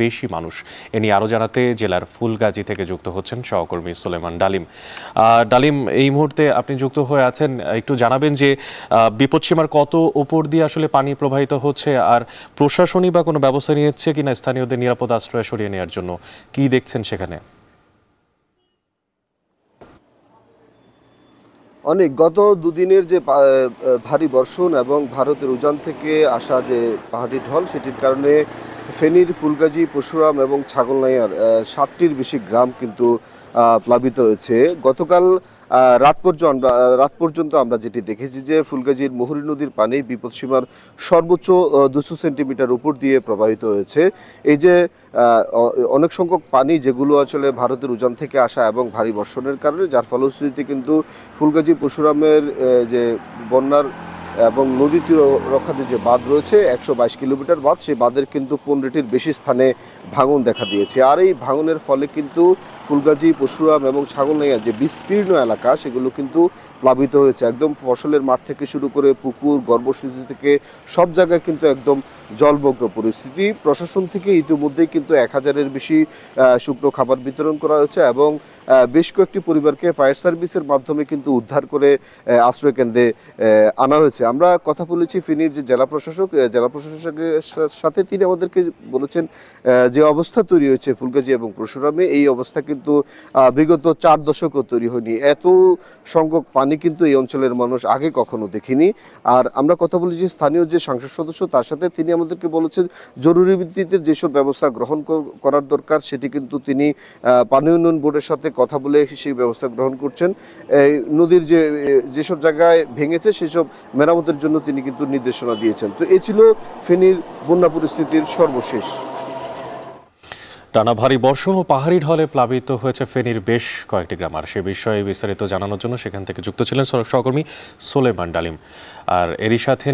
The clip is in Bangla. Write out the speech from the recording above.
বেশি মানুষ। এ নিয়ে আরও জানাতে জেলার ফুলগাজী থেকে যুক্ত হচ্ছেন সহকর্মী সোলেমান ডালিম। ডালিম, এই মুহূর্তে আপনি যুক্ত হয়ে আছেন, একটু জানাবেন যে বিপদসীমার কত উপর দিয়ে আসলে পানি প্রবাহিত হচ্ছে, আর প্রশাসনিক বা কোনো ব্যবস্থা নিয়েছে কিনা স্থানীয়দের নিরাপদ আশ্রয় সরিয়ে নেওয়ার জন্য, কি দেখছেন সেখানে? অনেক গত দুদিনের যে ভারী বর্ষণ এবং ভারতের উজান থেকে আসা যে পাহাড়ি ঢল, সেটির কারণে ফেনীর ফুলগাজী, পরশুরাম এবং ছাগলনাইয়ার 7টির বেশি গ্রাম কিন্তু প্লাবিত হয়েছে। গতকাল রাত পর্যন্ত আমরা যেটি দেখেছি যে ফুলগাজীর মুহুরী নদীর পানি বিপদসীমার সর্বোচ্চ 200 সেন্টিমিটার উপর দিয়ে প্রবাহিত হয়েছে। এই যে অনেক সংখ্যক পানি যেগুলো আসলে ভারতের উজান থেকে আসা এবং ভারী বর্ষণের কারণে, যার ফলশ্রুতিতে কিন্তু ফুলগাজী পরশুরামের যে বন্যার এবং নদী তীর রক্ষাতে যে বাঁধ রয়েছে 122 কিলোমিটার বাঁধ, সেই বাঁধের কিন্তু 15টির বেশি স্থানে ভাঙন দেখা দিয়েছে। আর এই ভাঙনের ফলে কিন্তু ফুলগাজী, পরশুরাম এবং ছাগলনাইয়া যে বিস্তীর্ণ এলাকা, সেগুলো কিন্তু প্লাবিত হয়েছে। একদম ফসলের মাঠ থেকে শুরু করে পুকুর, গর্ভসূচি থেকে সব জায়গায় কিন্তু একদম জলমগ্ন পরিস্থিতি। প্রশাসন থেকে ইতিমধ্যেই কিন্তু 1000-এর বেশি শুকনো খাবার বিতরণ করা হয়েছে এবং বেশ কয়েকটি পরিবারকে ফায়ার সার্ভিসের মাধ্যমে কিন্তু উদ্ধার করে আশ্রয় কেন্দ্রে আনা হয়েছে। আমরা কথা বলেছি ফেনীর যে জেলা প্রশাসকের সাথে, তিনি আমাদেরকে বলেছেন যে অবস্থা তৈরি হয়েছে ফুলগাজী এবং পরশুরামে, এই অবস্থা কিন্তু বিগত 4 দশকও তৈরি হয়নি। এত সংখ্যক পানি কিন্তু এই অঞ্চলের মানুষ আগে কখনো দেখেনি। আর আমরা কথা বলেছি স্থানীয় যে সংসদ সদস্য, তার সাথে তিনি আমাদেরকে বলেছেন জরুরি ভিত্তিতে যেসব ব্যবস্থা গ্রহণ করার দরকার, সেটি কিন্তু তিনি পানি উন্নয়ন বোর্ডের সাথে কথা বলে সেই ব্যবস্থা গ্রহণ করছেন। এই নদীর যেসব জায়গায় ভেঙেছে সেসব মেরামতের জন্য তিনি কিন্তু নির্দেশনা দিয়েছেন। তো এই ছিল ফেনীর বন্যা পরিস্থিতির সর্বশেষ। টানা ভারী বর্ষণ ও পাহাড়ি ঢলে প্লাবিত হয়েছে ফেনীর বেশ কয়েকটি গ্রাম। আর সে বিষয়ে বিস্তারিত জানানোর জন্য সেখান থেকে যুক্ত ছিলেন সহকর্মী সোলেমান ডালিম। আর এরই সাথে